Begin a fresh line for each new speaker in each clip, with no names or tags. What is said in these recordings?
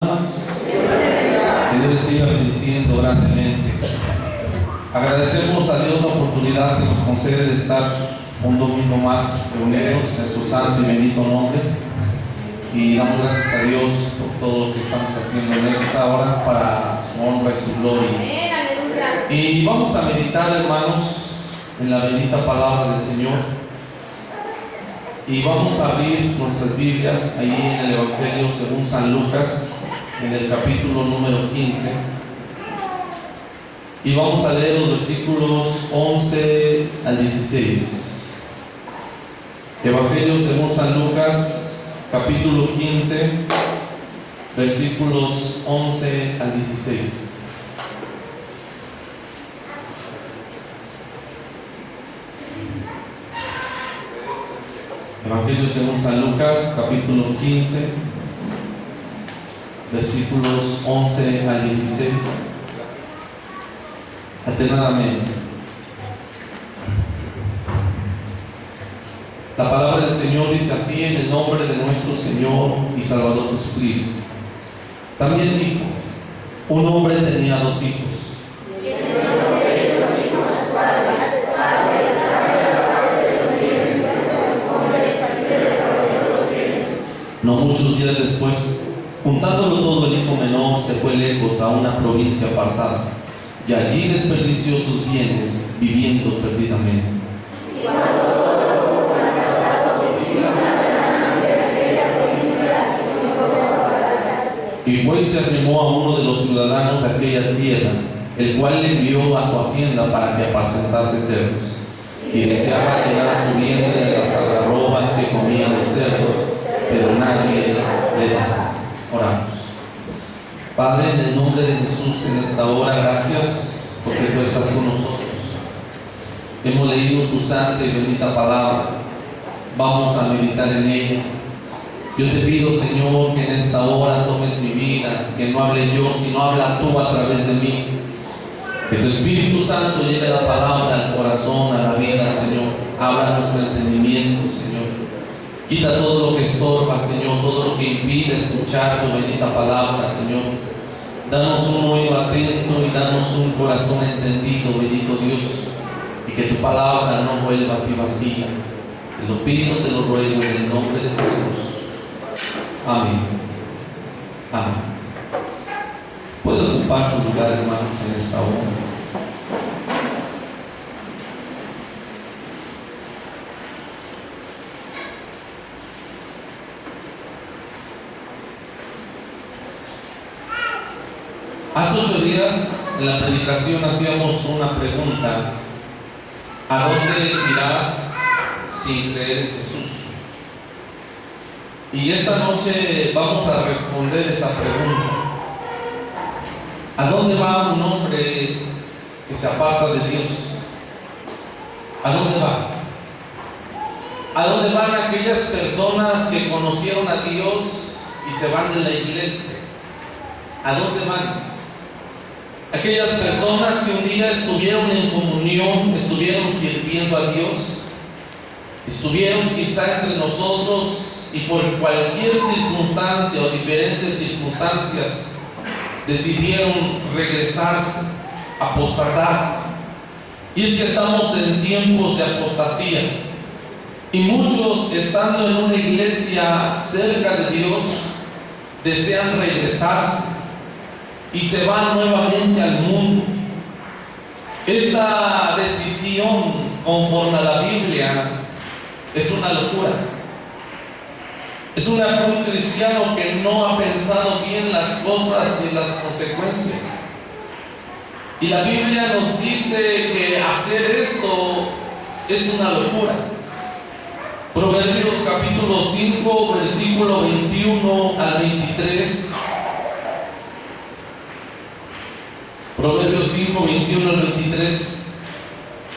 Que Dios siga bendiciendo grandemente. Agradecemos a Dios la oportunidad que nos concede de estar un domingo más reunidos en su santo y bendito nombre, y damos gracias a Dios por todo lo que estamos haciendo en esta hora para su honra y su gloria. Y vamos a meditar, hermanos, en la bendita palabra del Señor. Y vamos a abrir nuestras Biblias ahí en el Evangelio según San Lucas, en el capítulo número 15. Y vamos a leer los versículos 11 al 16. Evangelio según San Lucas, capítulo 15, versículos 11 al 16. Evangelio según San Lucas, capítulo 15, versículos 11 al 16. Atenadamente. La palabra del Señor dice así, en el nombre de nuestro Señor y Salvador Jesucristo. También dijo: un hombre tenía dos hijos. No muchos días después, juntándolo todo, el hijo menor se fue lejos a una provincia apartada, y allí desperdició sus bienes viviendo perdidamente. Y fue y se arrimó a uno de los ciudadanos de aquella tierra, el cual le envió a su hacienda para que apacentase cerdos, y deseaba llenar su vientre de las algarrobas que comían los cerdos, pero nadie le daba. Oramos. Padre, en el nombre de Jesús, en esta hora, gracias porque tú estás con nosotros. Hemos leído tu santa y bendita palabra. Vamos a meditar en ella. Yo te pido, Señor, que en esta hora tomes mi vida, que no hable yo, sino habla tú a través de mí. Que tu Espíritu Santo lleve la palabra al corazón, a la vida, Señor. Habla nuestro entendimiento, Señor. Quita todo lo que estorba, Señor, todo lo que impide escuchar tu bendita palabra, Señor. Danos un oído atento y danos un corazón entendido, bendito Dios. Y que tu palabra no vuelva a ti vacía. Te lo pido, te lo ruego en el nombre de Jesús. Amén. Amén. Puede ocupar su lugar, hermanos, en esta hora. Hace 8 días en la predicación hacíamos una pregunta: ¿a dónde irás sin creer en Jesús? Y esta noche vamos a responder esa pregunta. ¿A dónde va un hombre que se aparta de Dios? ¿A dónde va? ¿A dónde van aquellas personas que conocieron a Dios y se van de la iglesia? ¿A dónde van? Aquellas personas que un día estuvieron en comunión, estuvieron sirviendo a Dios, estuvieron quizá entre nosotros y por cualquier circunstancia o diferentes circunstancias decidieron regresarse, apostatar. Y es que estamos en tiempos de apostasía, y muchos, estando en una iglesia cerca de Dios, desean regresarse y se van nuevamente al mundo. Esta decisión, conforme a la Biblia, es una locura. Es un cristiano que no ha pensado bien las cosas ni las consecuencias. Y la Biblia nos dice que hacer esto es una locura. Proverbios capítulo 5, versículo 21 al 23. Proverbios 5, 21 al 23.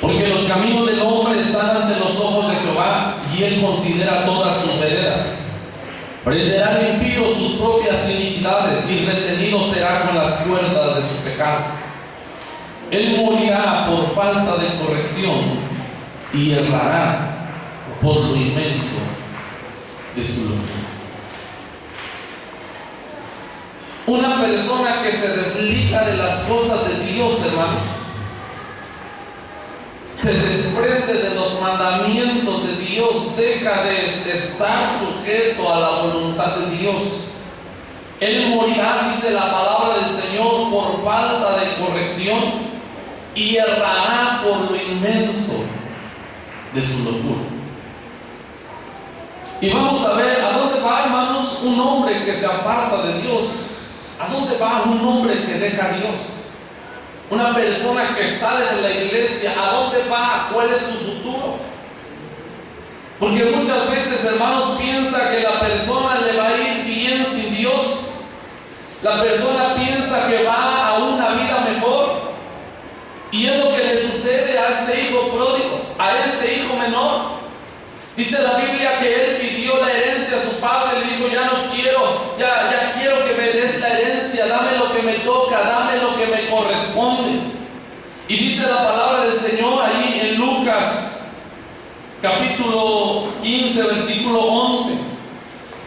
Porque los caminos del hombre están ante los ojos de Jehová, y él considera todas sus veredas. Prenderá al impío sus propias iniquidades, y retenido será con las cuerdas de su pecado. Él morirá por falta de corrección, y errará por lo inmenso de su locura. Una persona que se desliga de las cosas de Dios, hermanos, se desprende de los mandamientos de Dios, deja de estar sujeto a la voluntad de Dios. Él morirá, dice la palabra del Señor, por falta de corrección, y errará por lo inmenso de su locura. Y vamos a ver a dónde va, hermanos, un hombre que se aparta de Dios. ¿A dónde va un hombre que deja a Dios? Una persona que sale de la iglesia, ¿a dónde va? ¿Cuál es su futuro? Porque muchas veces, hermanos, piensa que la persona le va a ir bien sin Dios. La persona piensa que va a una vida mejor. Y es lo que le sucede a este hijo pródigo, a este hijo menor. Dice la Biblia que él pidió la herencia a su padre, le dijo: ya no quiero, ya quiero que me des la herencia, dame lo que me toca, dame lo que me corresponde. Y dice la palabra del Señor ahí en Lucas capítulo 15, versículo 11.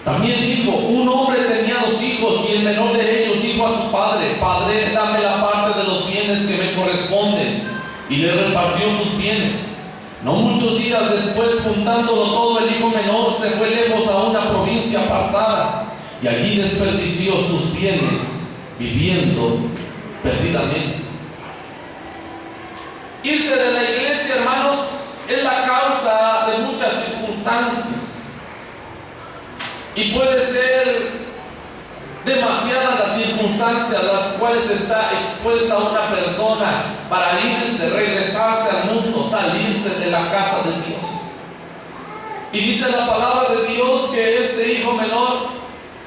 También dijo: un hombre tenía 2 hijos, y el menor de ellos dijo a su padre: Padre, dame la parte de los bienes que me corresponden. Y le repartió sus bienes. No muchos días después, juntándolo todo, el hijo menor se fue lejos a una provincia apartada, y allí desperdició sus bienes viviendo perdidamente. Irse de la iglesia, hermanos, es la causa de muchas circunstancias. Y puede ser demasiadas las circunstancias las cuales está expuesta una persona para irse, regresarse al mundo, salirse de la casa de Dios. Y dice la palabra de Dios que ese hijo menor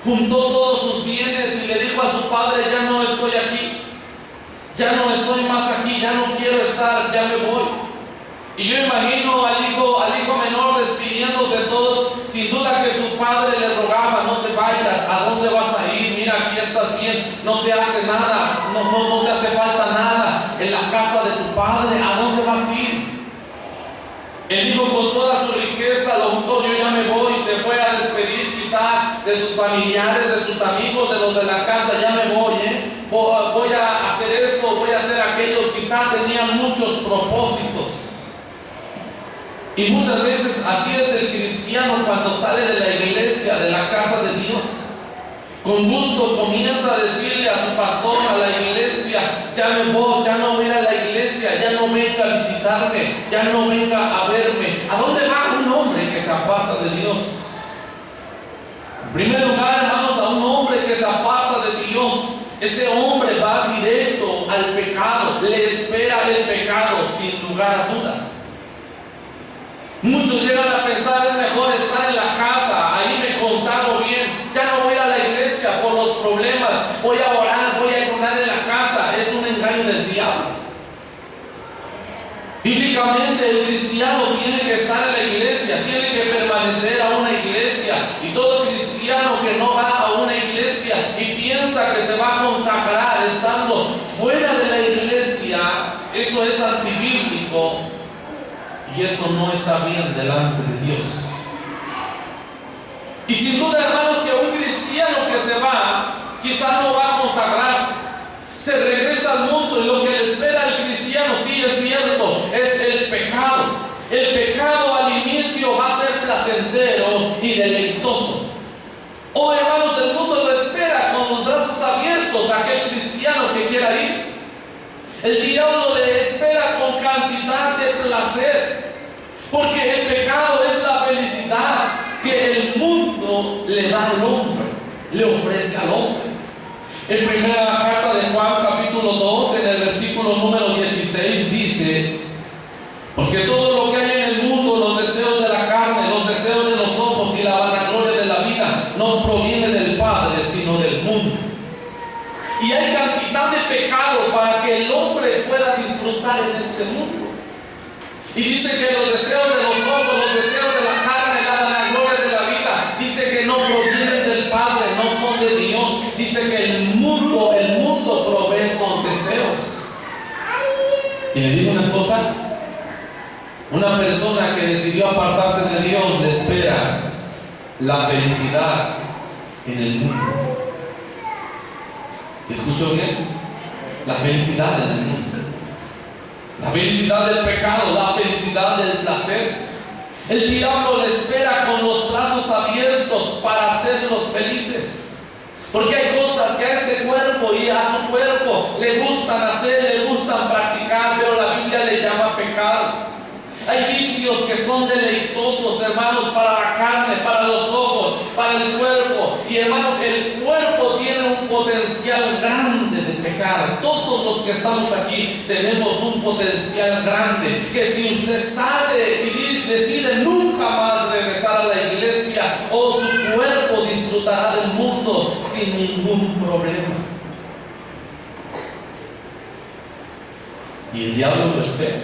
juntó todos sus bienes y le dijo a su padre: ya no estoy aquí, ya no estoy más aquí, ya no quiero estar, ya me voy. Y yo imagino al hijo menor despidiéndose de todos. Sin duda que su padre le rogaba: no te vayas, ¿a dónde vas a ir? Mira, aquí estás bien, no te hace nada, no te hace falta nada en la casa de tu padre, ¿a dónde vas a ir? El hijo, con toda su riqueza, lo juntó: yo ya me voy. Se fue a despedir quizá de sus familiares, de sus amigos, de los de la casa: ya me voy, voy a hacer esto, voy a hacer aquello. Quizá tenían muchos propósitos. Y muchas veces así es el cristiano cuando sale de la iglesia, de la casa de Dios. Con gusto comienza a decirle a su pastor, a la iglesia: ya me voy, ya no voy a la iglesia, ya no venga a visitarme, ya no venga a verme. ¿A dónde va un hombre que se aparta de Dios? En primer lugar, hermanos, a un hombre que se aparta de Dios, ese hombre va directo al pecado, le espera el pecado sin lugar a dudas. Muchos llegan a pensar: es mejor estar en la casa, ahí me consagro bien, ya no voy a la iglesia por los problemas, voy a orar, voy a ayunar en la casa. Es un engaño del diablo. Bíblicamente, el cristiano tiene que estar en la iglesia, tiene que permanecer a una iglesia. Y todo cristiano que no va a una iglesia y piensa que se va a consagrar estando fuera de la iglesia, eso es antibíblico. Y eso no está bien delante de Dios. Y sin duda, hermanos, que un cristiano que se va, quizás no va a consagrarse, se regresa al mundo, y lo que le espera al cristiano, sí es cierto, es el pecado. El pecado al inicio va a ser placentero y deleitoso. Oh, hermanos, el mundo lo espera con los brazos abiertos a aquel cristiano que quiera irse. El diablo le espera con cantidad de placer, porque el pecado es la felicidad que el mundo le da al hombre, le ofrece al hombre. En primera carta de Juan capítulo 2, en el versículo número 16 dice: porque todo lo que hay en el mundo, los deseos de la carne, los deseos de los ojos y la vanagloria de la vida, no proviene del Padre, sino del mundo. Y hay cantidad de pecado para que el hombre pueda disfrutar en este mundo. Y dice que los deseos de los ojos, los deseos de la carne, la vanagloria de la vida, dice que no provienen del Padre, no son de Dios. Dice que el mundo provee esos deseos. Y le digo una cosa: una persona que decidió apartarse de Dios le espera la felicidad en el mundo. ¿Escucho bien? La felicidad en el mundo, la felicidad del pecado, la felicidad del placer. El diablo le espera con los brazos abiertos para hacerlos felices. Porque hay cosas que a ese cuerpo y a su cuerpo le gustan hacer, le gustan practicar, pero la Biblia le llama pecado. Hay vicios que son deleitosos, hermanos, para la carne, para los ojos, para el cuerpo. Y hermanos, el cuerpo tiene un potencial grande de pecar. Todos los que estamos aquí tenemos un potencial grande, que si usted sale y decide nunca más regresar a la iglesia, o su cuerpo disfrutará del mundo sin ningún problema. Y el diablo lo espera.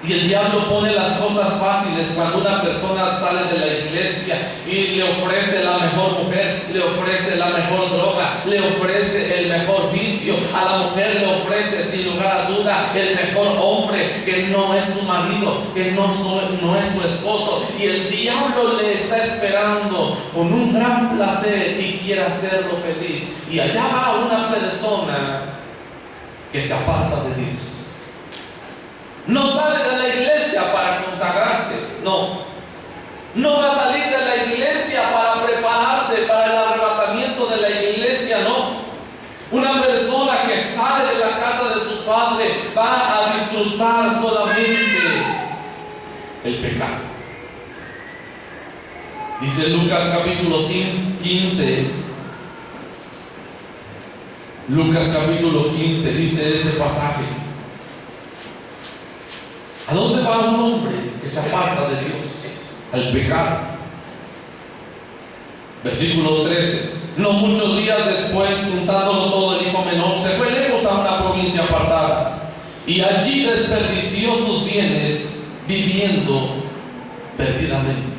Y el diablo pone las cosas fáciles cuando una persona sale de la iglesia y le ofrece la mejor mujer, le ofrece la mejor droga, le ofrece el mejor vicio. A la mujer le ofrece sin lugar a duda el mejor hombre, que no es su marido, que no es su esposo. Y el diablo le está esperando con un gran placer y quiere hacerlo feliz. Y allá va una persona que se aparta de Dios. No sale de la iglesia para consagrarse, no va a salir de la iglesia para prepararse para el arrebatamiento de la iglesia, no. Una persona que sale de la casa de su padre va a disfrutar solamente el pecado. Dice Lucas capítulo 15, Lucas capítulo 15 dice este pasaje: ¿a dónde va un hombre que se aparta de Dios? Al pecado. Versículo 13: no muchos días después, juntándolo todo, el hijo menor se fue lejos a una provincia apartada, y allí desperdició sus bienes viviendo perdidamente.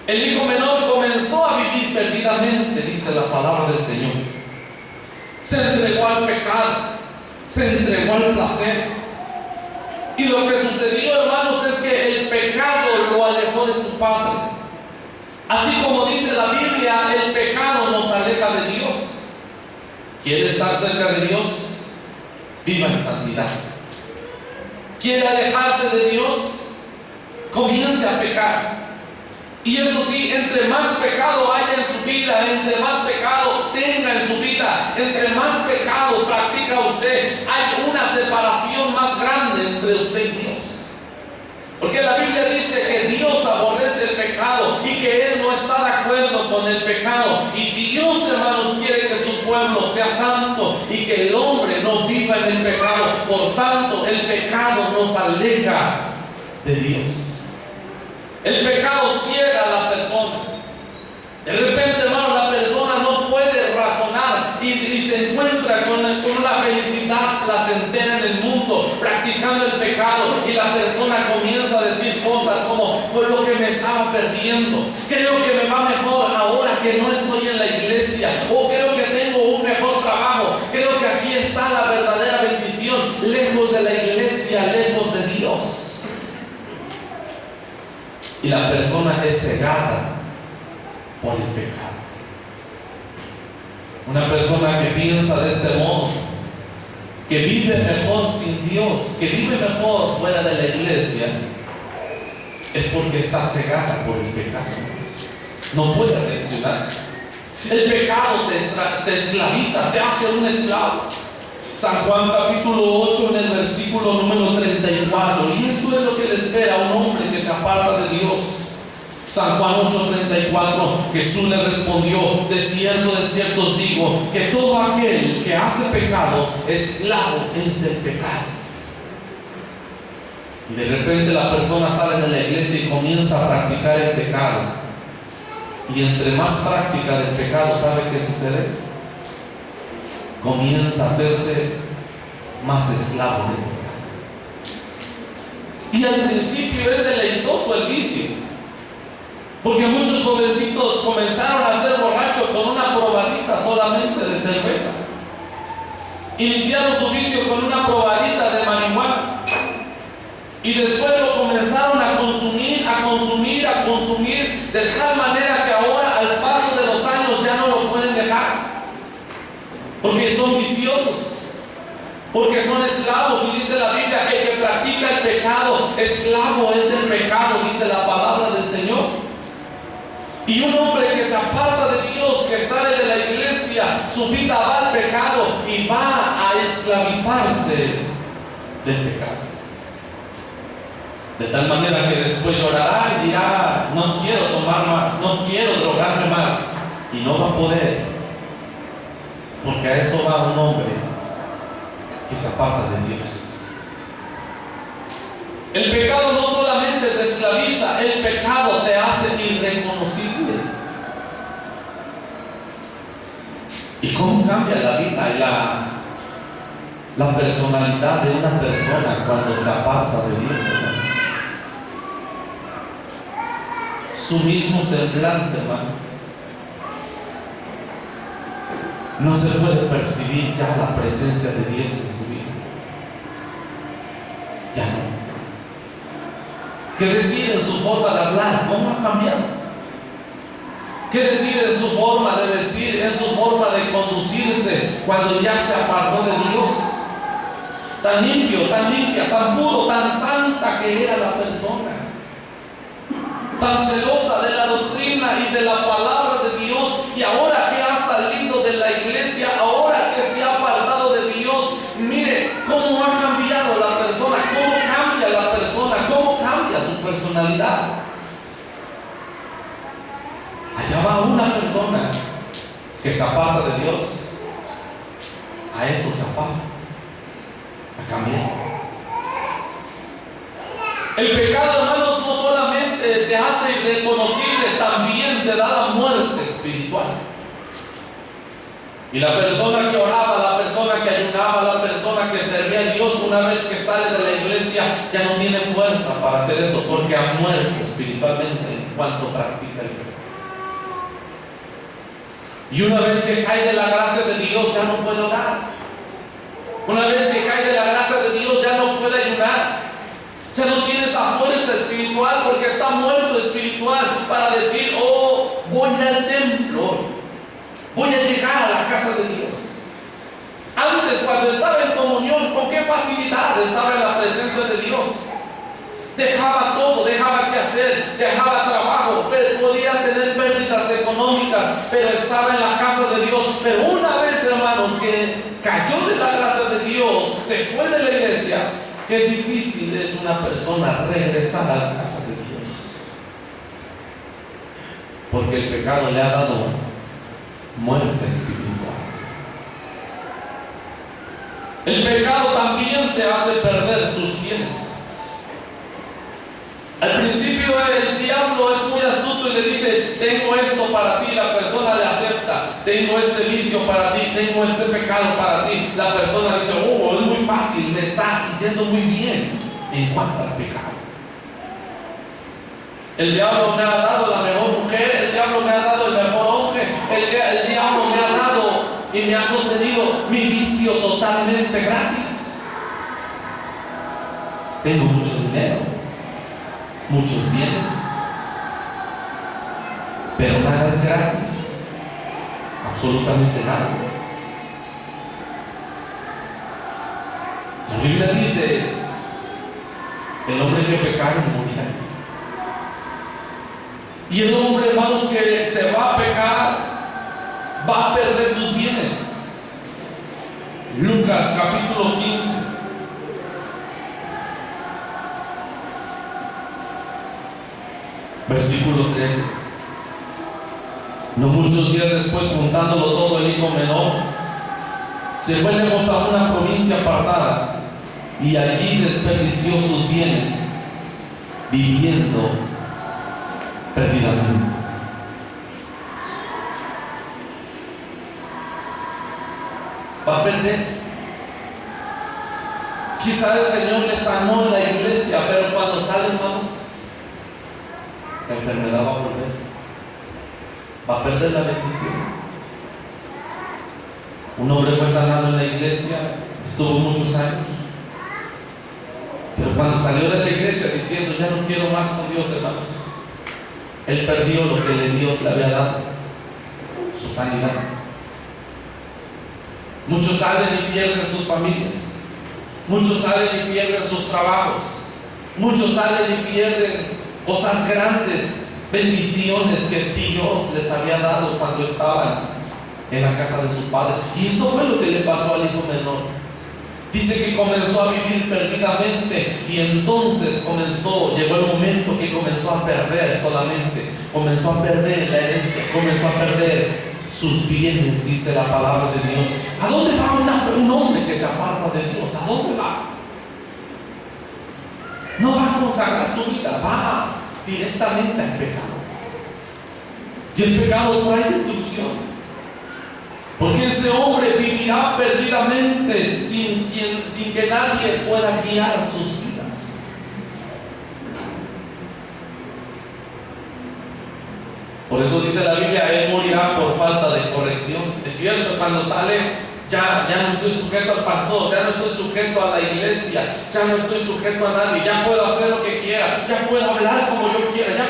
El hijo menor comenzó a vivir perdidamente, dice la palabra del Señor. Se entregó al pecado, se entregó al placer. Y lo que sucedió, hermanos, es que el pecado lo alejó de su Padre. Así como dice la Biblia, el pecado nos aleja de Dios. ¿Quiere estar cerca de Dios? Viva en santidad. ¿Quiere alejarse de Dios? Comience a pecar. Y eso sí, entre más pecado haya en su vida, entre más pecado tenga en su vida, entre más pecado practica usted, hay una separación más grande entre usted y Dios. Porque la Biblia dice que Dios aborrece el pecado y que Él no está de acuerdo con el pecado. Y Dios, hermanos, quiere que su pueblo sea santo y que el hombre no viva en el pecado. Por tanto, el pecado nos aleja de Dios. El pecado ciega a la persona. De repente, hermano, la persona no puede razonar y se encuentra con una felicidad placentera en el mundo, practicando el pecado, y la persona comienza a decir cosas como: fue lo que me estaba perdiendo, creo que me va mejor ahora que no estoy en la iglesia, o creo que tengo un mejor trabajo, creo que aquí está la verdadera bendición, lejos de la iglesia, lejos de Dios. Y la persona es cegada por el pecado. Una persona que piensa de este modo, que vive mejor sin Dios, que vive mejor fuera de la iglesia, es porque está cegada por el pecado. No puede reaccionar. El pecado te esclaviza, te hace un esclavo. San Juan capítulo 8 en el versículo número 34. Y eso es lo que le espera a un hombre que se aparta de Dios. San Juan 8:34, Jesús le respondió: de cierto os digo, que todo aquel que hace pecado, esclavo es del pecado. Y de repente la persona sale de la iglesia y comienza a practicar el pecado. Y entre más práctica del pecado, ¿sabe qué sucede? Comienza a hacerse más esclavo del pecado. Y al principio es deleitoso el vicio, porque muchos jovencitos comenzaron a ser borrachos con una probadita solamente de cerveza. Iniciaron su vicio con una probadita de marihuana, y después lo comenzaron a consumir, de tal manera que ahora, al paso de los años, ya no lo pueden dejar. porque son viciosos, porque son esclavos. Y dice la Biblia que el que practica el pecado, esclavo es del pecado, dice la palabra del Señor. Y un hombre que se aparta de Dios, que sale de la iglesia, su vida va al pecado y va a esclavizarse del pecado. De tal manera que después llorará y dirá: no quiero tomar más, no quiero drogarme más. Y no va a poder, porque a eso va un hombre que se aparta de Dios. El pecado no solamente te esclaviza, el pecado te hace irreconocible. ¿Y cómo cambia la vida y la personalidad de una persona cuando se aparta de Dios, hermanos? Su mismo semblante, hermano, no se puede percibir ya la presencia de Dios en su vida. Ya no. ¿Qué decir en su forma de hablar? ¿Cómo ha cambiado? ¿Qué decir en su forma de vestir, en su forma de conducirse cuando ya se apartó de Dios? Tan limpio, tan limpia, tan puro, tan santa que era la persona, tan celosa de la doctrina y de la palabra de Dios, y ahora que ha salido de la iglesia, ahora que se ha apartado de Dios, mire cómo ha cambiado la persona, cómo cambia la persona, cómo cambia su personalidad. Allá va una persona que se aparta de Dios, a eso se aparta, a cambiar. El pecado, hermanos, no solamente te hace irreconocible, también te da la muerte espiritual. Y la persona que oraba, la persona que ayunaba, la persona que servía a Dios, una vez que sale de la iglesia, ya no tiene fuerza para hacer eso, porque ha muerto espiritualmente en cuanto practica el pecado. Y una vez que cae de la gracia de Dios, ya no puede orar. Una vez que cae de la gracia de Dios, ya no puede ayunar. Ya no tiene esa fuerza espiritual, porque está muerto espiritual para decir: oh, voy al templo, voy a llegar a la casa de Dios. Antes, cuando estaba en comunión, con qué facilidad estaba en la presencia de Dios. Dejaba todo, dejaba que hacer, dejaba trabajo, podía tener pérdidas económicas, pero estaba en la casa de Dios. Pero una vez, hermanos, que cayó de la gracia de Dios, se fue de la iglesia, qué difícil es una persona regresar a la casa de Dios, porque el pecado le ha dado muerte espiritual. El pecado también te hace perder tus bienes. Al principio el diablo es muy astuto y le dice: tengo esto para ti. La persona le acepta. Tengo este vicio para ti, tengo este pecado para ti. La persona dice: oh, es muy fácil, me está yendo muy bien en cuanto al pecado. El diablo me ha dado la mejor mujer, el diablo me ha dado el mejor hombre, el diablo me ha dado y me ha sostenido mi vicio totalmente gratis. Tengo mucho dinero, muchos bienes, pero nada es gratis, absolutamente nada. La Biblia dice: el hombre que pecare morirá. Y el hombre, hermanos, que se va a pecar, va a perder sus bienes. Lucas capítulo 15. Versículo 13. No muchos días después, juntándolo todo, el hijo menor se fue lejos a una provincia apartada y allí desperdició sus bienes, viviendo perdidamente. Va a perder. Quizá el Señor le sanó en la iglesia, pero cuando salen, hermanos, la enfermedad va a volver. Va a perder la bendición. Un hombre fue sanado en la iglesia, estuvo muchos años, pero cuando salió de la iglesia diciendo: ya no quiero más con Dios, hermanos, él perdió lo que Dios le había dado, su sanidad. Muchos salen y pierden sus familias. Muchos salen y pierden sus trabajos. Muchos salen y pierden cosas grandes, bendiciones que Dios les había dado cuando estaban en la casa de su padre. Y eso fue lo que le pasó al hijo menor. Dice que comenzó a vivir perdidamente y entonces llegó el momento que comenzó a perder solamente, comenzó a perder la herencia, comenzó a perder sus bienes, dice la palabra de Dios. ¿A dónde va un hombre que se aparta de Dios? ¿A dónde va? No va a consagrar su vida, va directamente al pecado. Y el pecado trae destrucción. Porque ese hombre vivirá perdidamente sin que nadie pueda guiar sus vidas. Por eso dice la Biblia, él morirá por falta de corrección. Es cierto, cuando sale, ya no estoy sujeto al pastor, ya no estoy sujeto a la iglesia, ya no estoy sujeto a nadie, ya puedo hacer lo que quiera, ya puedo hablar como yo quiera, ya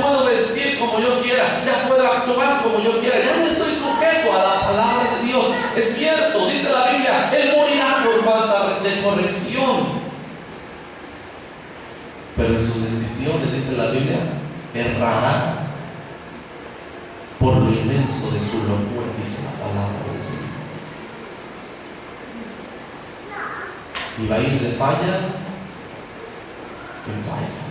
puedo vestir como yo quiera, ya puedo actuar como yo quiera, ya no estoy sujeto a la palabra de Dios. Es cierto, dice la Biblia, él morirá por falta de corrección. Pero en sus decisiones, dice la Biblia, errará por lo inmenso de su locura, dice la palabra del Señor. Y va a ir de falla en falla.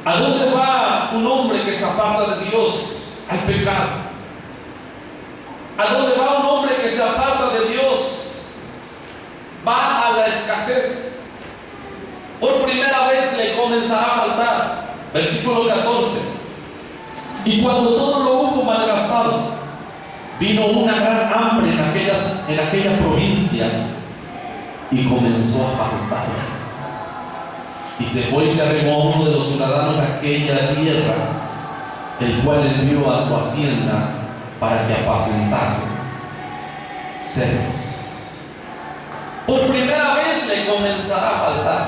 ¿A dónde va un hombre que se aparta de Dios? Al pecado. ¿A dónde va un hombre que se aparta de Dios? Va a la escasez. Por primera vez le comenzará a faltar. Versículo 14. Y cuando todo lo hubo malgastado, vino una gran hambre en aquella provincia y comenzó a faltar. Y se fue y se arrimó a uno de los ciudadanos de aquella tierra, el cual envió a su hacienda para que apacentase cerdos. Por primera vez le comenzará a faltar.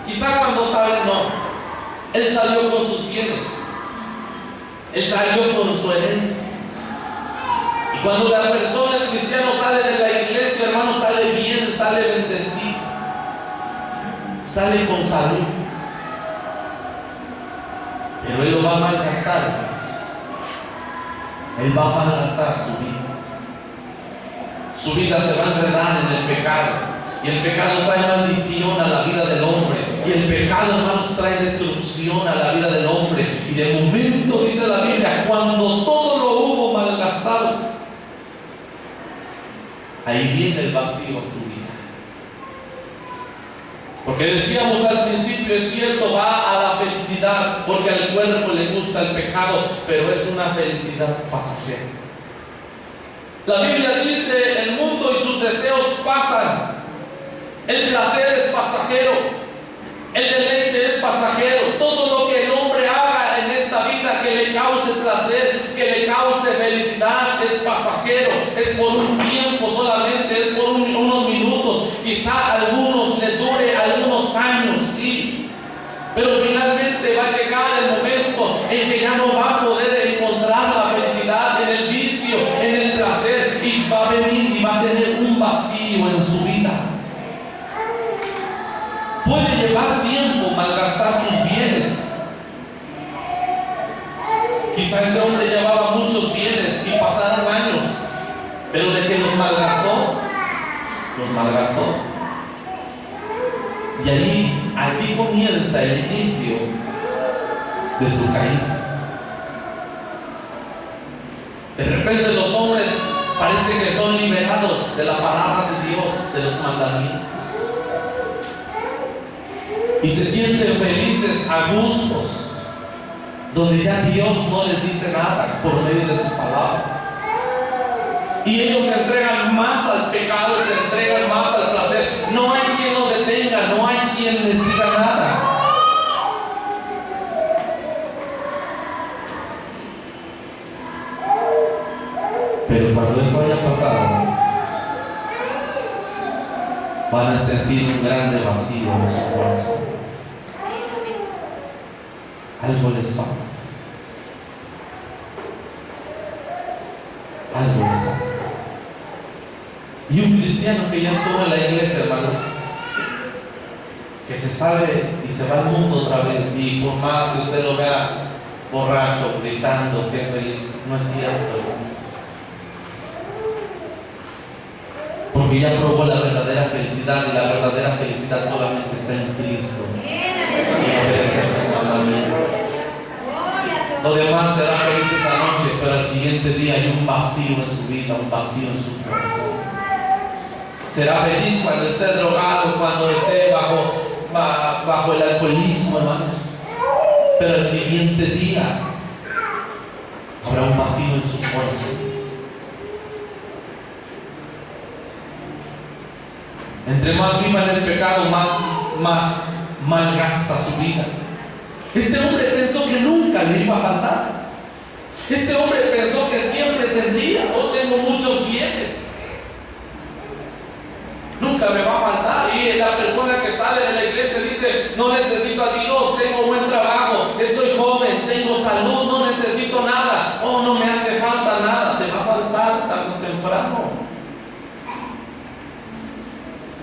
Quizá cuando sale, no. Él salió con sus bienes. Él salió con su herencia. Y cuando la persona, el cristiano, sale de la iglesia, hermano, sale bien, sale bendecido, sale con salud. Pero él lo va a malgastar, hermanos. Él va a malgastar su vida. Su vida se va a enredar en el pecado. Y el pecado trae maldición a la vida del hombre. Y el pecado, hermanos, trae destrucción a la vida del hombre. Y de momento, dice la Biblia, cuando todo lo hubo malgastado, ahí viene el vacío en su vida. Porque decíamos al principio, es cierto, va a la felicidad, porque al cuerpo le gusta el pecado, pero es una felicidad pasajera. La Biblia dice, el mundo y sus deseos pasan. El placer es pasajero, el deleite es pasajero. Todo lo que el hombre haga en esta vida que le cause placer, que le cause felicidad, es pasajero. Es por un tiempo solamente, es por unos minutos. Quizá a algunos le dure algunos años, sí, pero finalmente va a llegar el momento en que ya no va a poder encontrar la felicidad en el vicio, en el placer, y va a venir y va a tener un vacío en su vida. Puede llevar tiempo malgastar sus bienes. Quizá este hombre llevaba muchos bienes y pasaron años, pero de que los malgastó. Y allí comienza el inicio de su caída. De repente los hombres parece que son liberados de la palabra de Dios, de los mandamientos, y se sienten felices, a gustos, donde ya Dios no les dice nada por medio de su palabra. Y ellos se entregan más al pecado, se entregan más al placer. No hay quien los detenga, no hay quien les diga nada. Pero cuando eso haya pasado, van a sentir un grande vacío en su corazón. Algo les falta. Algo le falta. Y un cristiano que ya estuvo en la iglesia, hermanos, que se sale y se va al mundo otra vez, y por más que usted lo vea borracho, gritando que es feliz, no es cierto, hermanos. Porque ya probó la verdadera felicidad, y la verdadera felicidad solamente está en Cristo y obedecer sus mandamientos. Los demás serán felices esta noche, pero al siguiente día hay un vacío en su vida, un vacío en su corazón. Será feliz cuando esté drogado, cuando esté bajo el alcoholismo, hermanos, pero al siguiente día habrá un vacío en su corazón. Entre más viva en el pecado, más malgasta su vida. Este hombre pensó que nunca le iba a faltar. Este hombre pensó que siempre tendría: oh, tengo muchos bienes, nunca me va a faltar. Y la persona que sale de la iglesia dice: no necesito a Dios, tengo buen trabajo, estoy joven, tengo salud, no necesito nada, oh, no me hace falta nada. Te va a faltar tarde o temprano.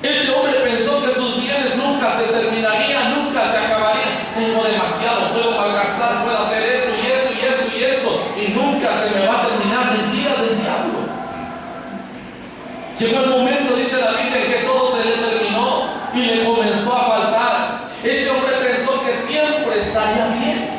Este hombre pensó que sus bienes nunca se terminarían, nunca se acabarían. Tengo demasiado, puedo malgastar, puedo hacer eso y eso y eso y eso, y nunca se me va a terminar. Mentira del diablo. Llegó el momento, dice la Biblia, en que todo se le terminó y le comenzó a faltar. Este hombre pensó que siempre estaría bien.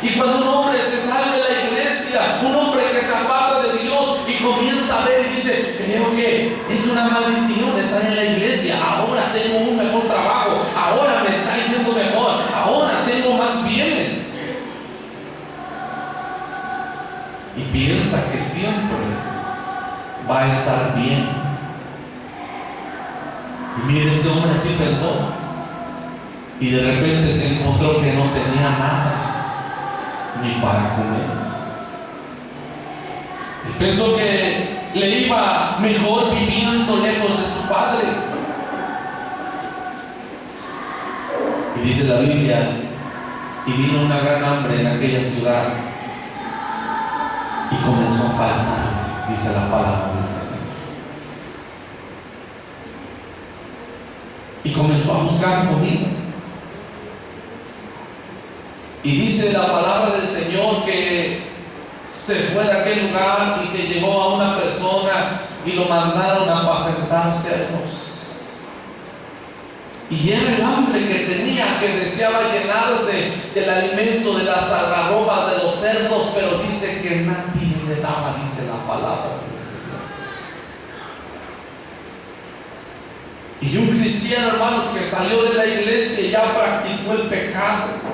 Y cuando un hombre se sale de la iglesia, un hombre que se aparta de Dios y comienza a ver y dice: creo que es una maldición estar en la iglesia, ahora tengo un mejor trabajo, ahora me está yendo mejor, ahora tengo más bienes. Y piensa que siempre va a estar bien. Y mire, ese hombre así pensó, y de repente se encontró que no tenía nada ni para comer. Y pensó que le iba mejor viviendo lejos de su padre. Y dice la Biblia: y vino una gran hambre en aquella ciudad, y comenzó a faltar, dice la palabra del Señor. Y comenzó a buscar comida. Y dice la palabra del Señor que se fue de aquel lugar y que llegó a una persona y lo mandaron a apacentar cerdos. Y era el hambre que tenía, que deseaba llenarse del alimento de las algarrobas de los cerdos, pero dice que nadie le daba, dice la palabra del Señor. Y un cristiano, hermanos, que salió de la iglesia y ya practicó el pecado,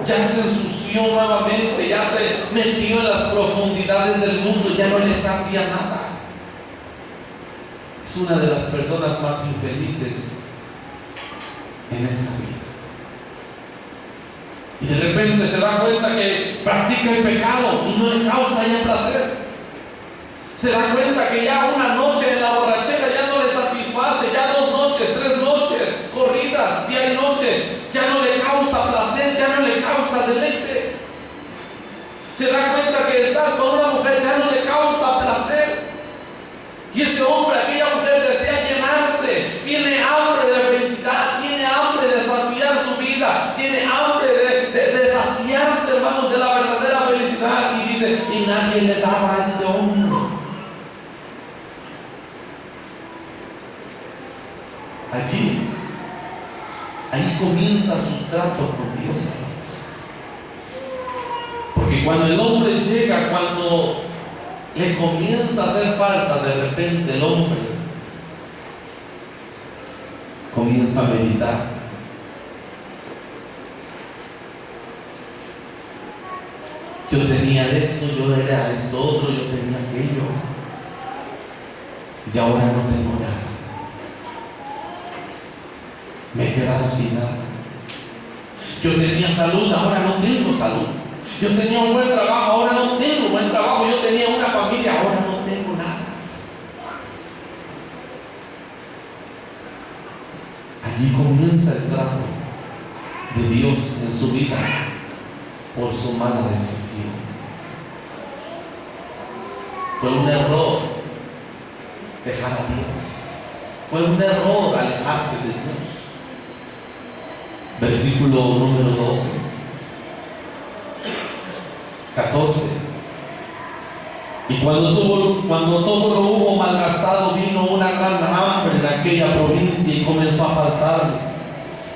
ya se ensució nuevamente, ya se metió en las profundidades del mundo, ya no les hacía nada. Es una de las personas más infelices en esta vida. Y de repente se da cuenta que practica el pecado y no le causa ya placer. Se da cuenta que ya una noche en la borrachera ya no le satisface, ya 2 noches, 3 noches corridas, día y noche, ya no le causa placer, ya no le causa deleite. Se da cuenta que estar con una mujer ya no le causa placer. Y ese hombre, aquella mujer desea llenarse, tiene hambre de felicidad, tiene hambre de saciar su vida, tiene hambre de saciarse, hermanos, de la verdadera felicidad. Y dice: y nadie le daba a este hombre. Ahí comienza su trato con Dios, hermanos. Porque cuando el hombre llega, cuando le comienza a hacer falta, de repente el hombre comienza a meditar. Yo tenía esto, yo era esto otro, yo tenía aquello, y ahora no tengo nada. Me he quedado sin nada. Yo tenía salud, ahora no tengo salud. Yo tenía un buen trabajo, ahora no tengo buen trabajo. Yo tenía una familia, ahora no tengo nada. Allí comienza el trato de Dios en su vida por su mala decisión. Fue un error dejar a Dios. Fue un error alejarte de Dios. Versículo número 12, 14. Y cuando todo lo hubo malgastado, vino una gran hambre en aquella provincia y comenzó a faltarle.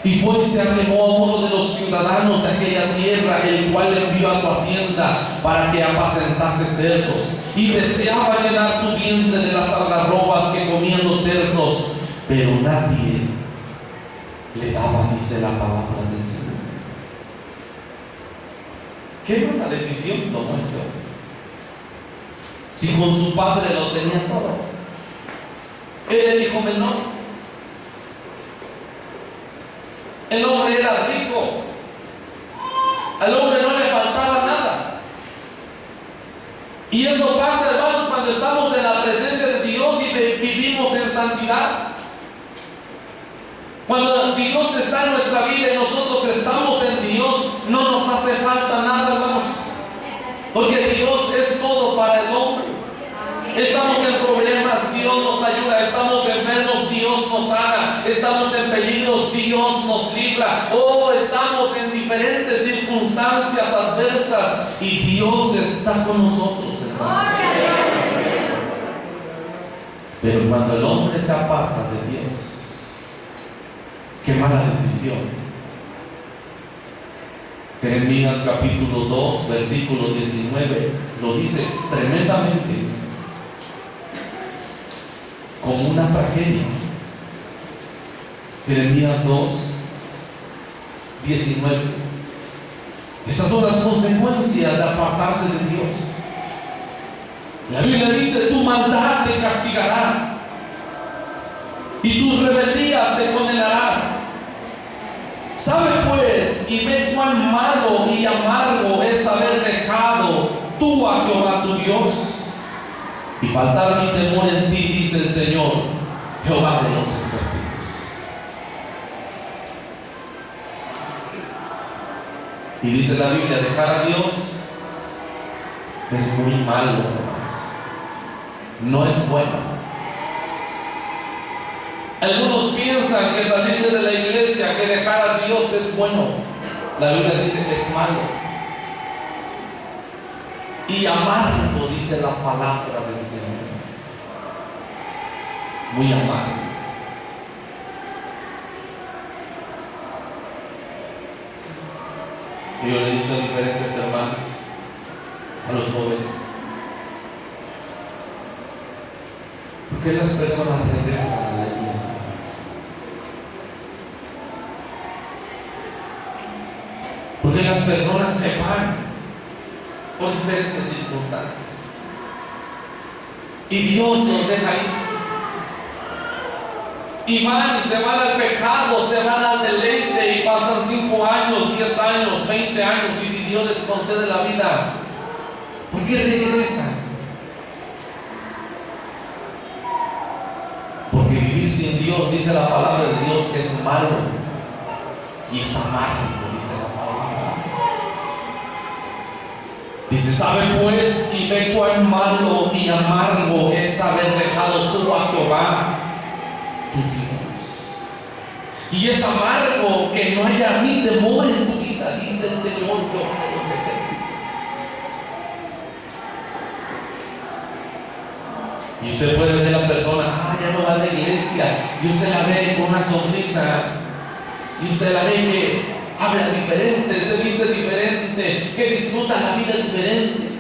Y fue y se arrimó a uno de los ciudadanos de aquella tierra, el cual le envió a su hacienda para que apacentase cerdos. Y deseaba llenar su vientre de las algarrobas que comían los cerdos, pero nadie le daba, dice la palabra del Señor. ¿Qué buena decisión tomó este hombre? Si con su padre lo tenía todo. Era el hijo menor. El hombre era rico. Al hombre no le faltaba nada. Y eso pasa, hermanos, cuando estamos en la presencia de Dios y vivimos en santidad. Cuando Dios está en nuestra vida y nosotros estamos en Dios, no nos hace falta nada, hermanos. Porque Dios es todo para el hombre. Estamos en problemas, Dios nos ayuda. Estamos enfermos, Dios nos sana. Estamos en peligros, Dios nos libra. Estamos en diferentes circunstancias adversas y Dios está con nosotros, hermanos. Pero cuando el hombre se aparta de Dios, qué mala decisión. Jeremías capítulo 2, versículo 19, lo dice tremendamente, como una tragedia. Jeremías 2, 19. Estas son las consecuencias de apartarse de Dios. La Biblia dice: tu maldad te castigará y tus rebeldías te condenarás. Sabe pues y ve cuán malo y amargo es haber dejado tú a Jehová tu Dios y faltar mi temor en ti, dice el Señor, Jehová de los ejércitos. Y dice la Biblia: dejar a Dios es muy malo, hermanos. No es bueno. Algunos piensan que salirse de la iglesia, que dejar a Dios es bueno. La Biblia dice que es malo. Y amargo, dice la palabra del Señor. Muy amargo. Y yo le he dicho a diferentes hermanos, a los jóvenes: ¿por qué las personas regresan a la iglesia? Porque las personas se van por diferentes circunstancias y Dios los deja ahí y van y se van al pecado, se van al deleite y pasan 5 años, 10 años, 20 años, y si Dios les concede la vida, ¿por qué regresan? Porque vivir sin Dios, dice la palabra de Dios, es malo y es amargo, dice la palabra. Dice: sabe pues y ve cuán malo y amargo es haber dejado tú a Jehová tu Dios. Y es amargo que no haya ni temor en tu vida, dice el Señor, Jehová de los ejércitos. Y usted puede ver a la persona: ya no va a la iglesia, y usted la ve con una sonrisa, y usted la ve que habla diferente, se viste diferente, que disfruta la vida diferente.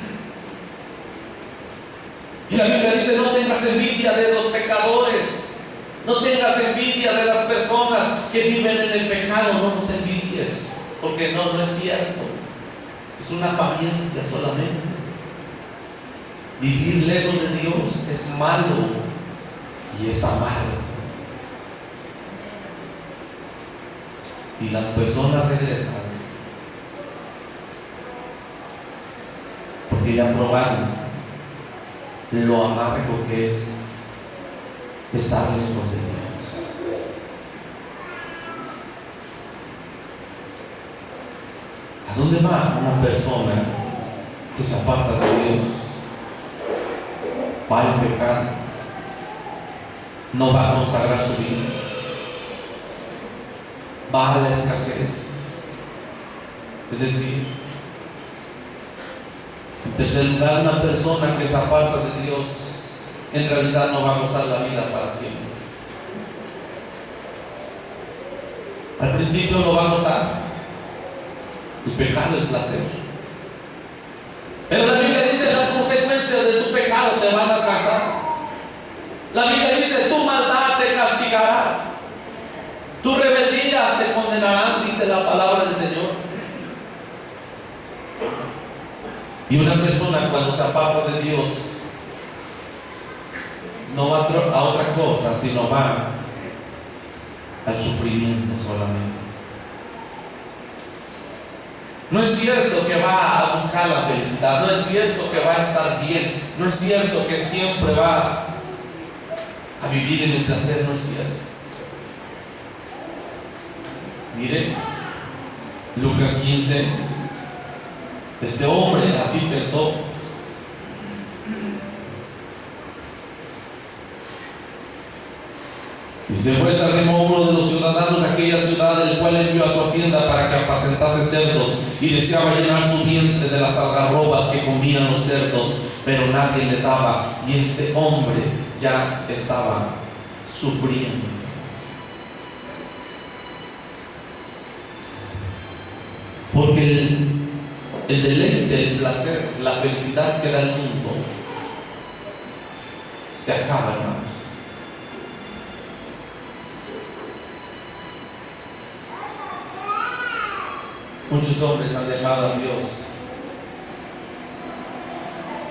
Y la Biblia dice: no tengas envidia de los pecadores, no tengas envidia de las personas que viven en el pecado. No nos envidies, porque no es cierto, es una apariencia solamente. Vivir lejos de Dios es malo y es amargo. Y las personas regresan porque ya probaron lo amargo que es estar lejos de Dios. ¿A dónde va una persona que se aparta de Dios? consagrar, no va a consagrar su vida, va a la escasez. Es decir, en tercer lugar, una persona que se aparta de Dios en realidad no va a gozar la vida para siempre. Al principio no va a gozar el pecado, el placer, pero la Biblia dice: las consecuencias de tu pecado te van a alcanzar. La Biblia dice: tu maldad te castigará, tus rebeldías te condenarán, dice la palabra del Señor. Y una persona cuando se aparta de Dios no va a otra cosa, sino va al sufrimiento solamente. No es cierto que va a buscar la felicidad, no es cierto que va a estar bien, no es cierto que siempre va a vivir en el placer, no es cierto. Miren, Lucas 15, este hombre así pensó. Y se fue, se arrimó uno de los ciudadanos de aquella ciudad, el cual envió a su hacienda para que apacentase cerdos, y deseaba llenar su vientre de las algarrobas que comían los cerdos, pero nadie le daba. Y este hombre ya estaba sufriendo. Porque el deleite, el placer, la felicidad que da el mundo se acaba, hermanos. Muchos hombres han dejado a Dios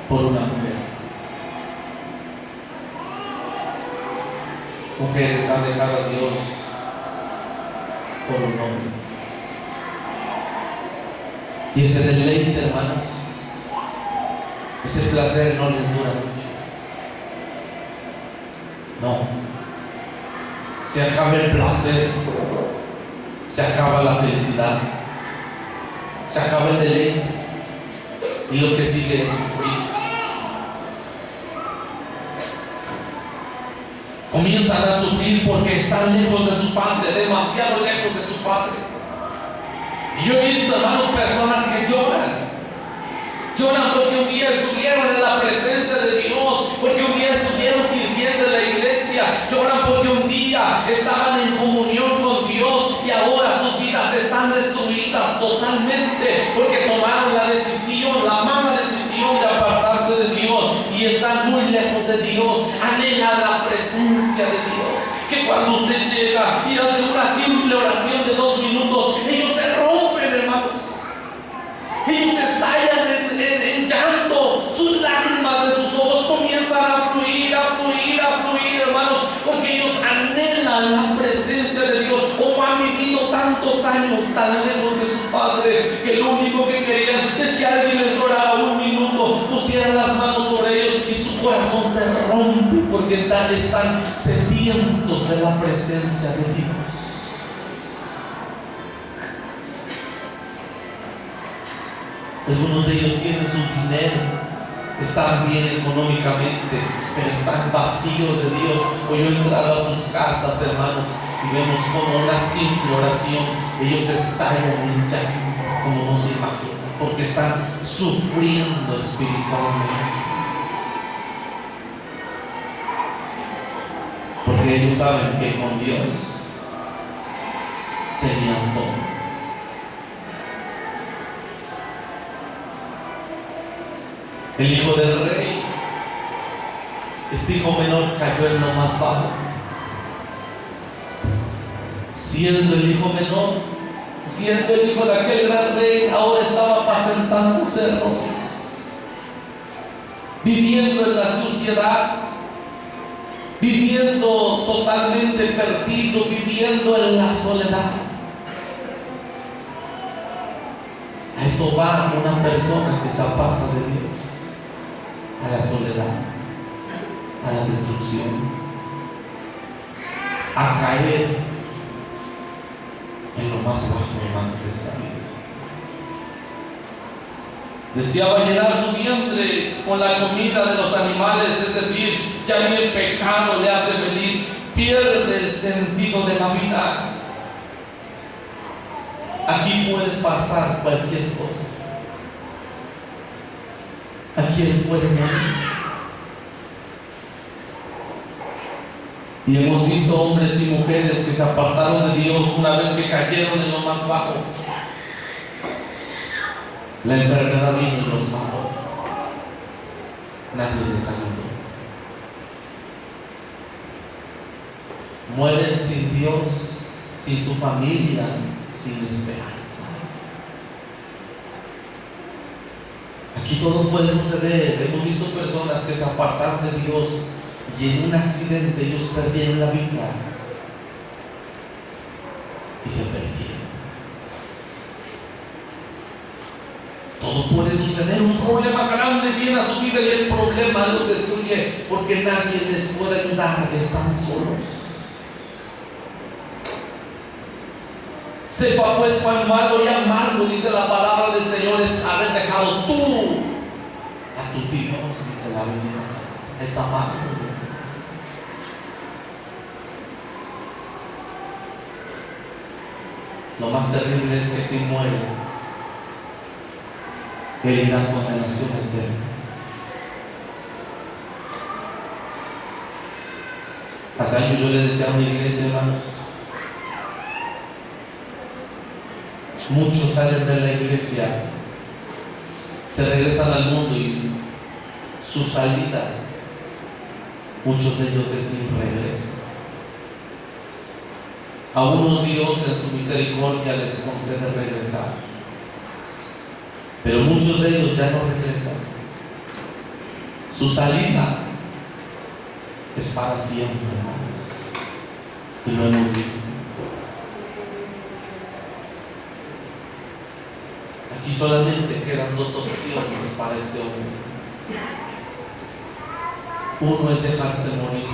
por una mujer. Mujeres han dejado a Dios por un hombre. Y ese deleite, hermanos, ese placer no les dura mucho. No. Se acaba el placer, se acaba la felicidad, se acaba el deleite, y lo que sigue es sufrir. Comienzan a sufrir porque están lejos de su padre, demasiado lejos de su padre. Y yo he visto, hermanos, personas que lloran porque un día estuvieron en la presencia de Dios, porque un día estuvieron sirviendo en la iglesia, lloran porque un día estaban en comunión con Dios y ahora sus vidas están destruidas totalmente porque tomaron la decisión, la mala decisión de apartarse de Dios y están muy lejos de Dios. Anhelan la presencia de Dios, que cuando usted llega y hace una simple oración de 2 minutos, ellos se rompen, hermanos. Ellos estallan en llanto, sus lágrimas de sus ojos comienzan a fluir, hermanos, porque ellos anhelan la presencia de Dios. O han vivido tantos años tan lejos de su Padre que lo único que querían es que alguien les orara 1 minuto, pusiera las manos sobre ellos y su corazón se rompe porque están sedientos de la presencia de Dios. Algunos de ellos tienen su dinero, están bien económicamente, pero están vacíos de Dios. Hoy yo he entrado a sus casas, hermanos, y vemos como una simple oración ellos estallan en llanto, como no se imaginan, porque están sufriendo espiritualmente. Porque ellos saben que con Dios tenían todo. El hijo del rey, este hijo menor, cayó en lo más bajo. Siendo el hijo menor, siendo el hijo de aquel gran rey, ahora estaba apacentando cerdos, viviendo en la suciedad, viviendo totalmente perdido, viviendo en la soledad. A eso va una persona que se aparta de Dios, a la soledad, a la destrucción, a caer en lo más bajo, hermano, de esta vida. Deseaba llenar su vientre con la comida de los animales, es decir, ya ni el pecado le hace feliz, pierde el sentido de la vida. Aquí puede pasar cualquier cosa. Aquí él puede morir. Y hemos visto hombres y mujeres que se apartaron de Dios una vez que cayeron en lo más bajo. La enfermedad vino y los mató. Nadie les ayudó. Mueren sin Dios, sin su familia, sin esperanza. Aquí todo puede suceder. Hemos visto personas que se apartaron de Dios y en un accidente ellos perdieron la vida y se perdieron. Todo puede suceder. Un problema grande viene a su vida y el problema los destruye porque nadie les puede ayudar. Están solos. Sepa pues cuán malo y amargo, dice la palabra del Señor, es haber dejado tú a tu Dios, dice la Biblia. Es amargo. Lo más terrible es que si muere, él irá a condenación eterna. Hace años yo le decía a mi iglesia, hermanos, muchos salen de la iglesia, se regresan al mundo y su salida, muchos de ellos es sin regreso. A unos Dios en su misericordia les concede regresar, pero muchos de ellos ya no regresan. Su salida es para siempre, hermanos, y lo hemos visto. Aquí solamente quedan dos opciones para este hombre. Uno es dejarse morir.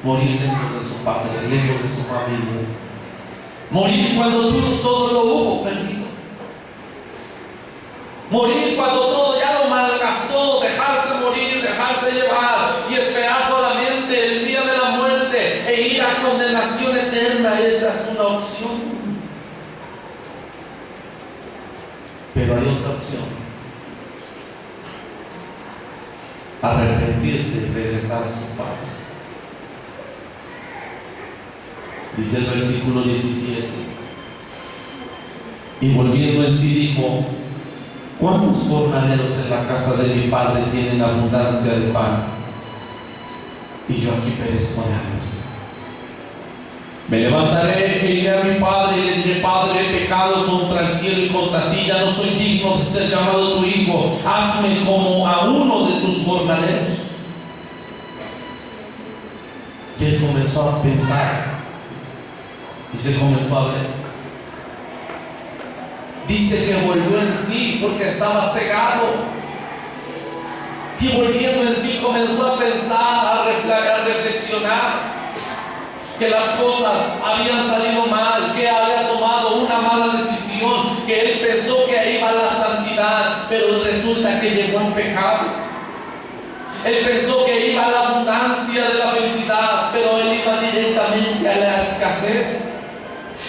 Morir lejos de su padre, lejos de su familia. Morir cuando todo lo hubo perdido. Morir cuando todo ya lo malgastó. Dejarse morir, dejarse llevar y esperar solamente el día de la muerte e ir a condenación eterna. Esa es una opción. Pero hay otra opción: arrepentirse y regresar a su padre. Dice el versículo 17: y volviendo en sí dijo: ¿cuántos jornaleros en la casa de mi padre tienen abundancia de pan? Y yo aquí perezco de hambre. Me levantaré e iré a mi padre y le diré: Padre, he pecado contra el cielo y contra ti, ya no soy digno de ser llamado tu hijo. Hazme como a uno de tus jornaleros. Y él comenzó a pensar y se comenzó a ver. Dice que volvió en sí porque estaba cegado. Y volviendo en sí comenzó a pensar, a reflexionar que las cosas habían salido mal, que había tomado una mala decisión, que él pensó que ahí iba la santidad, pero resulta que llegó en pecado. Él pensó que iba a la abundancia de la felicidad, pero él iba directamente a la escasez.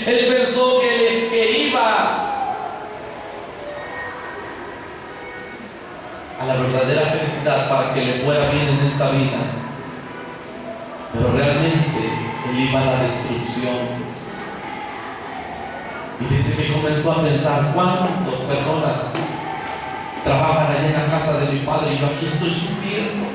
Él pensó que iba a la verdadera felicidad para que le fuera bien en esta vida, pero realmente él iba a la destrucción. Y dice que comenzó a pensar: ¿cuántas personas trabajan allá en la casa de mi padre y yo aquí estoy sufriendo?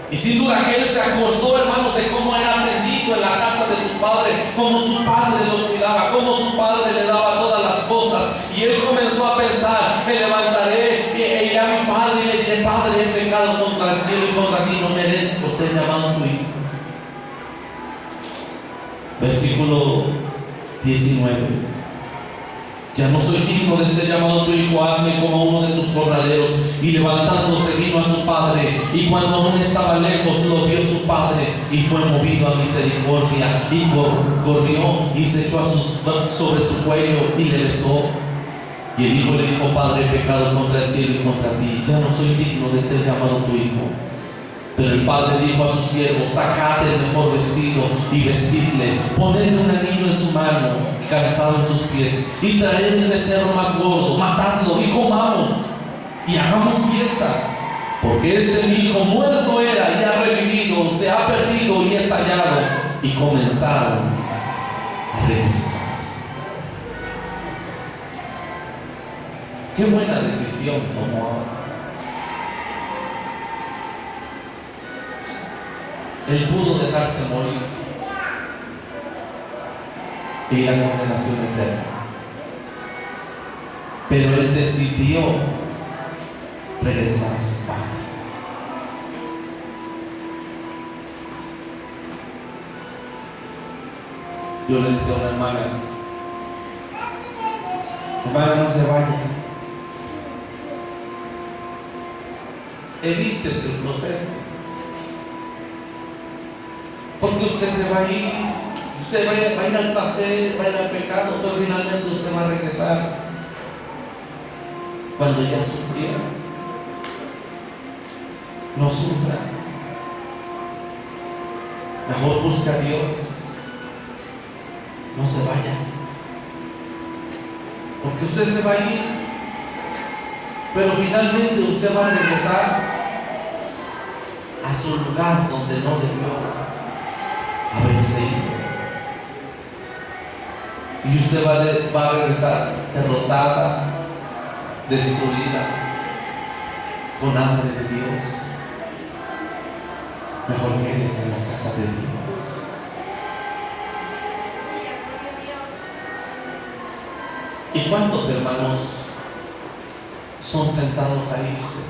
Y sin duda que él se acordó, hermanos, de cómo era atendido en la casa de su padre, cómo su padre lo cuidaba, cómo su padre le daba todas las cosas. Y él comenzó a pensar: me levantaré e iré a mi padre y le diré: Padre, he pecado contra el cielo y contra ti, no merezco ser llamado tu hijo. Versículo 19: ya no soy digno de ser llamado tu hijo, hazme como uno de tus jornaleros. Y levantándose vino a su padre, y cuando aún estaba lejos lo vio su padre, y fue movido a misericordia, y corrió y se echó sobre su cuello y le besó. Y el hijo le dijo: Padre, he pecado contra el cielo y contra ti, ya no soy digno de ser llamado tu hijo. Pero el padre dijo a sus siervos: sacad el mejor vestido y vestidle, ponedle un anillo en su mano, calzado en sus pies, y traed el becerro más gordo, matadlo y comamos y hagamos fiesta. Porque este mi hijo muerto era y ha revivido, se ha perdido y es hallado. Y comenzaron a regocijarse. Qué buena decisión tomó ahora. Él pudo dejarse morir y la condenación eterna, pero él decidió regresar a su padre. Yo le decía a una hermana: hermana, no se vaya, evítese el proceso, porque usted se va a ir, usted va a ir al placer, va a ir al pecado, pero finalmente usted va a regresar cuando ya sufrió. No sufra, mejor busque a Dios, no se vaya, porque usted se va a ir, pero finalmente usted va a regresar a su lugar donde no debió haberse ido, y usted va a regresar derrotada, destruida, con hambre de Dios. Mejor quédese en la casa de Dios. ¿Y cuántos hermanos son tentados a irse?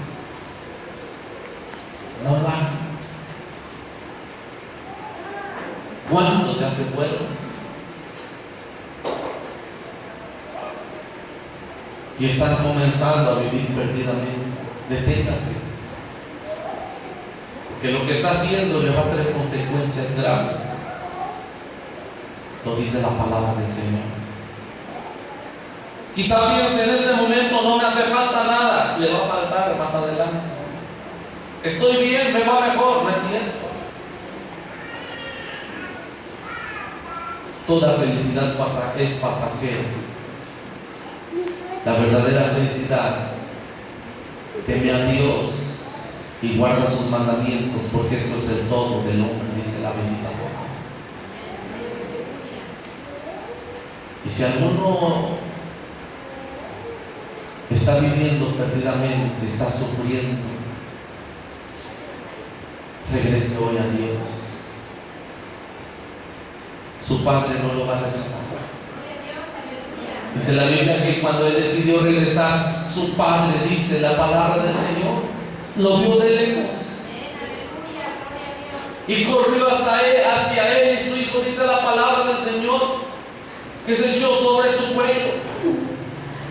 No van. ¿Cuántos ya se fueron? Y están comenzando a vivir perdidamente. Deténgase, porque lo que está haciendo le va a traer consecuencias graves. Lo dice la palabra del Señor. Quizá piense: en este momento no me hace falta nada. Le va a faltar más adelante. Estoy bien, me va mejor. No es cierto. Toda felicidad es pasajera. La verdadera felicidad teme a Dios y guarda sus mandamientos, porque esto es el todo del hombre, dice la bendita palabra. Y si alguno está viviendo perdidamente, está sufriendo, regrese hoy a Dios. Su padre no lo va a rechazar. Dice la Biblia que cuando él decidió regresar, su padre, dice la palabra del Señor, lo vio de lejos y corrió hacia él y su hijo. Dice la palabra del Señor que se echó sobre su cuello,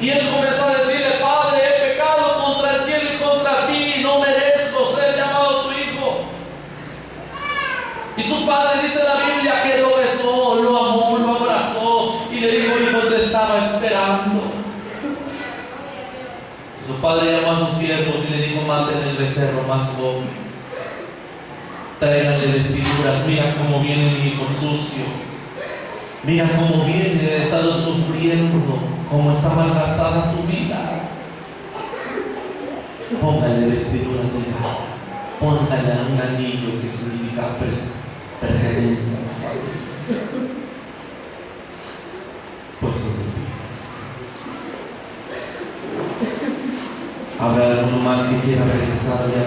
y él comenzó a decirle: Padre, he pecado contra el cielo y contra ti, no merezco ser llamado tu hijo. Y su padre, dice la Biblia, que lo besó, lo amó, lo abrazó y le dijo: hijo, te estaba esperando. Y su padre llamó a sus siervos y le dijo: maten el becerro más joven, tráiganle vestiduras. Mira cómo viene mi hijo sucio, mira cómo viene, ha estado sufriendo, cómo está malgastada su vida. Póngale vestiduras de gala, póngale un anillo que significa pertenencia a la familia. Puesto de pie. ¿Habrá alguno más que quiera regresar a Dios?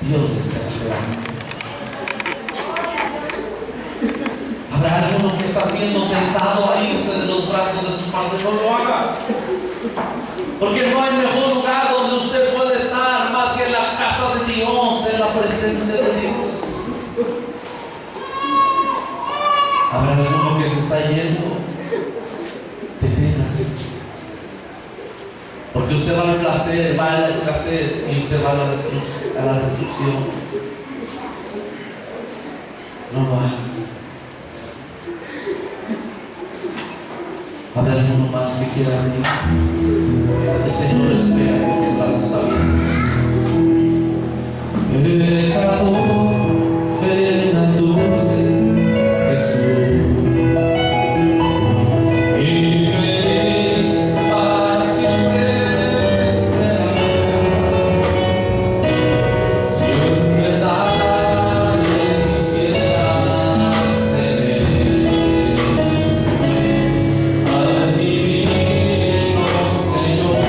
Dios le está esperando. ¿Habrá alguno que está siendo tentado a irse de los brazos de su padre? No lo haga, porque no hay mejor lugar donde usted puede estar más que en la casa de Dios, en la presencia de Dios. ¿Habrá alguno que se está yendo? Deténgase, porque usted va al placer, va a la escasez, y usted va a la destrucción. No lo haga. ¿Habrá alguno más que quiera venir? El Señor espera con los brazos abiertos. Pecador, ven al dulce Jesús. Y feliz para siempre será. Si en verdad le quisieras tener al divino Señor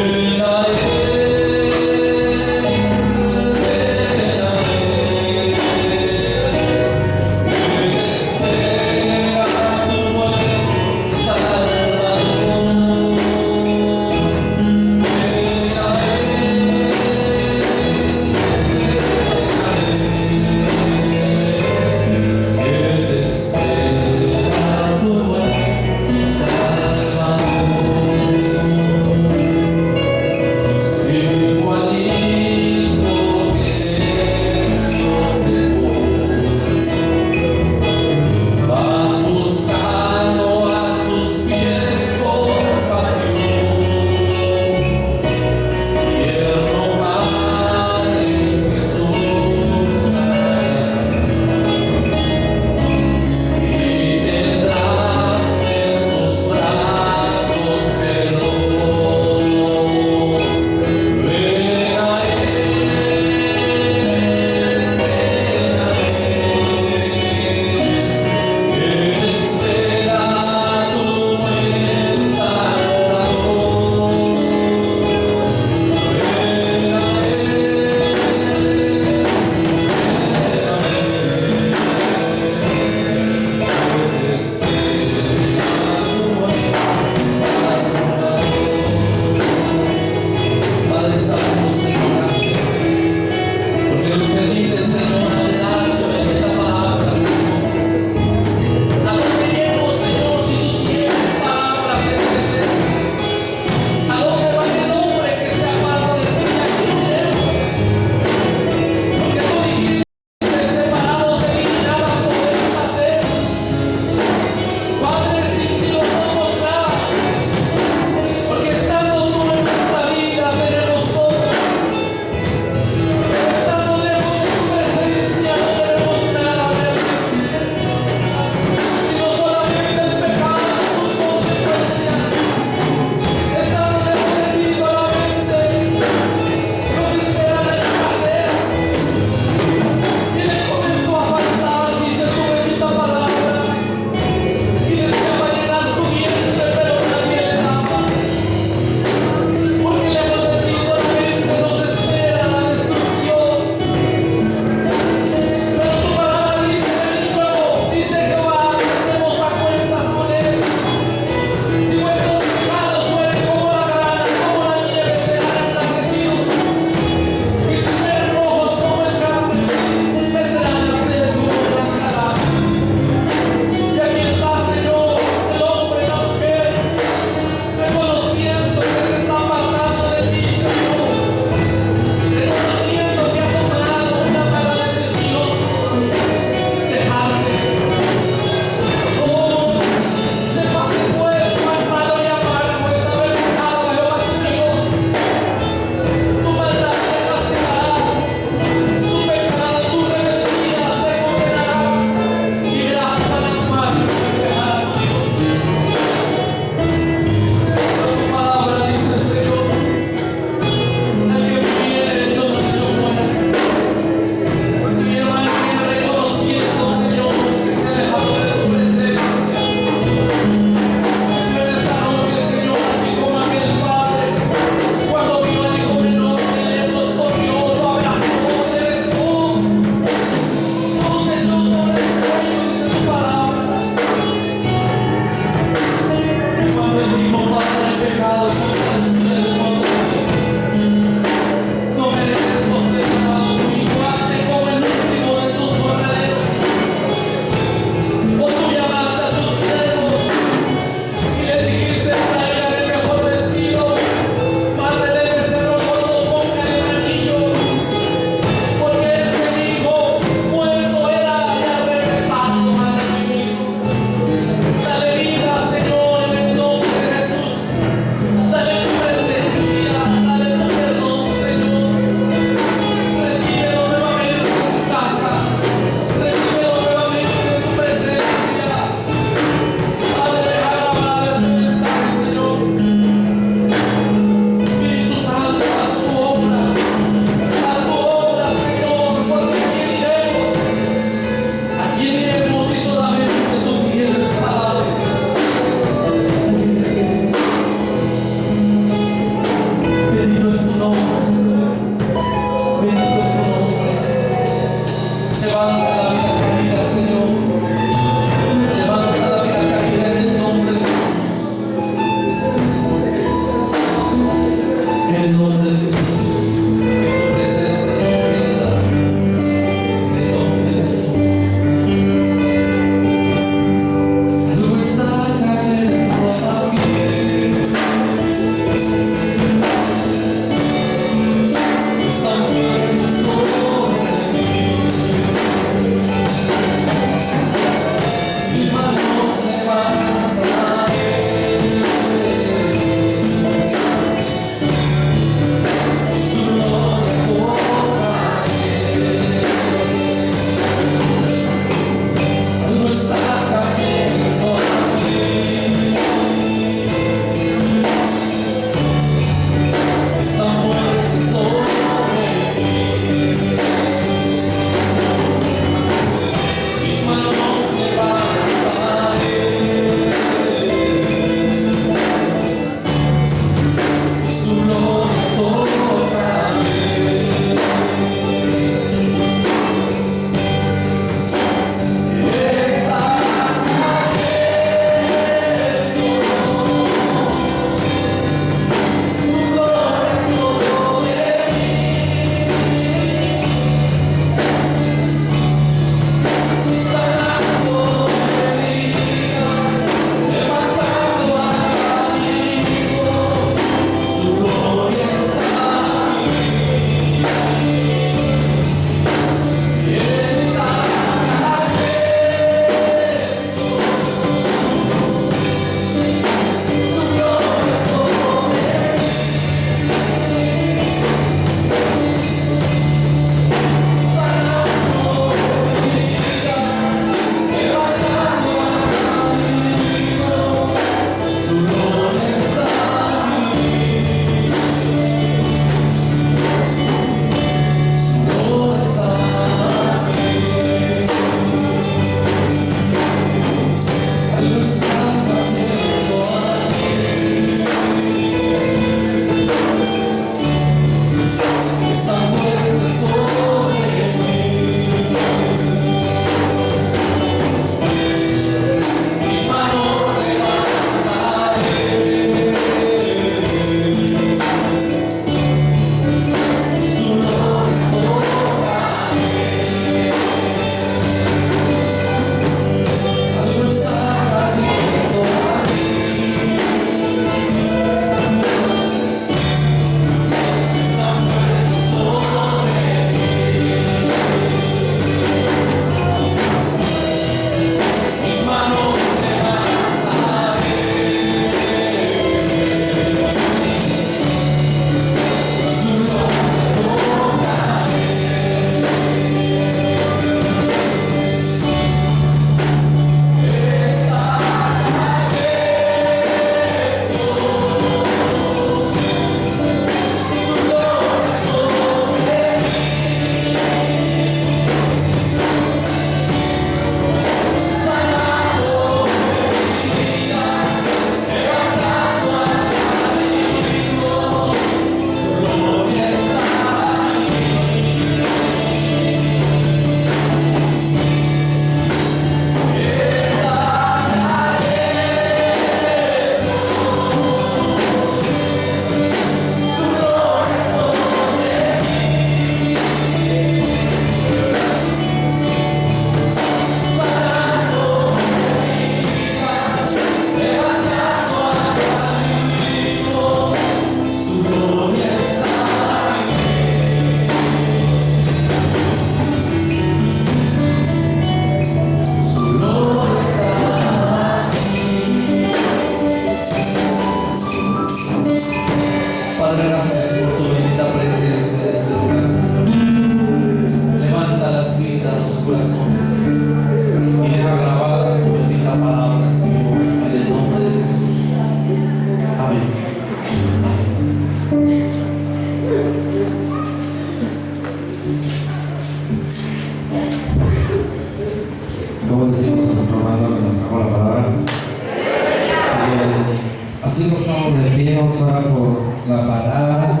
vamos a orar por la palabra,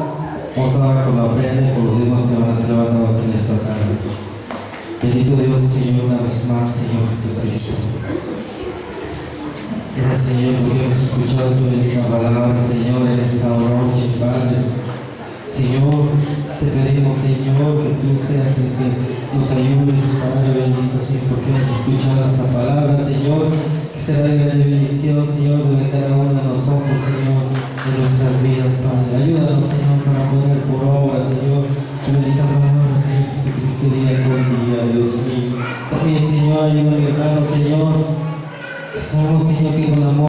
vamos a orar por la ofrenda y por los demás que van a ser levantados aquí en esta tarde. Bendito Dios, Señor, una vez más, Señor Jesucristo. Gracias, Señor, porque hemos escuchado tu bendita palabra, Señor, en esta noche, Padre. Señor, te pedimos, Señor, que tú seas el que nos ayudes, Padre bendito, Señor, porque hemos escuchado esta palabra, Señor, que será de grande bendición, Señor, de cada uno de nosotros, Señor, de nuestras vidas, Padre. Ayúdanos, Señor, para poner por obra, Señor, tu bendita palabra, Señor Jesucristo, día con día, Dios mío. También, Señor, ayuda a mi hermano, Señor. Sabemos, Señor, que con amor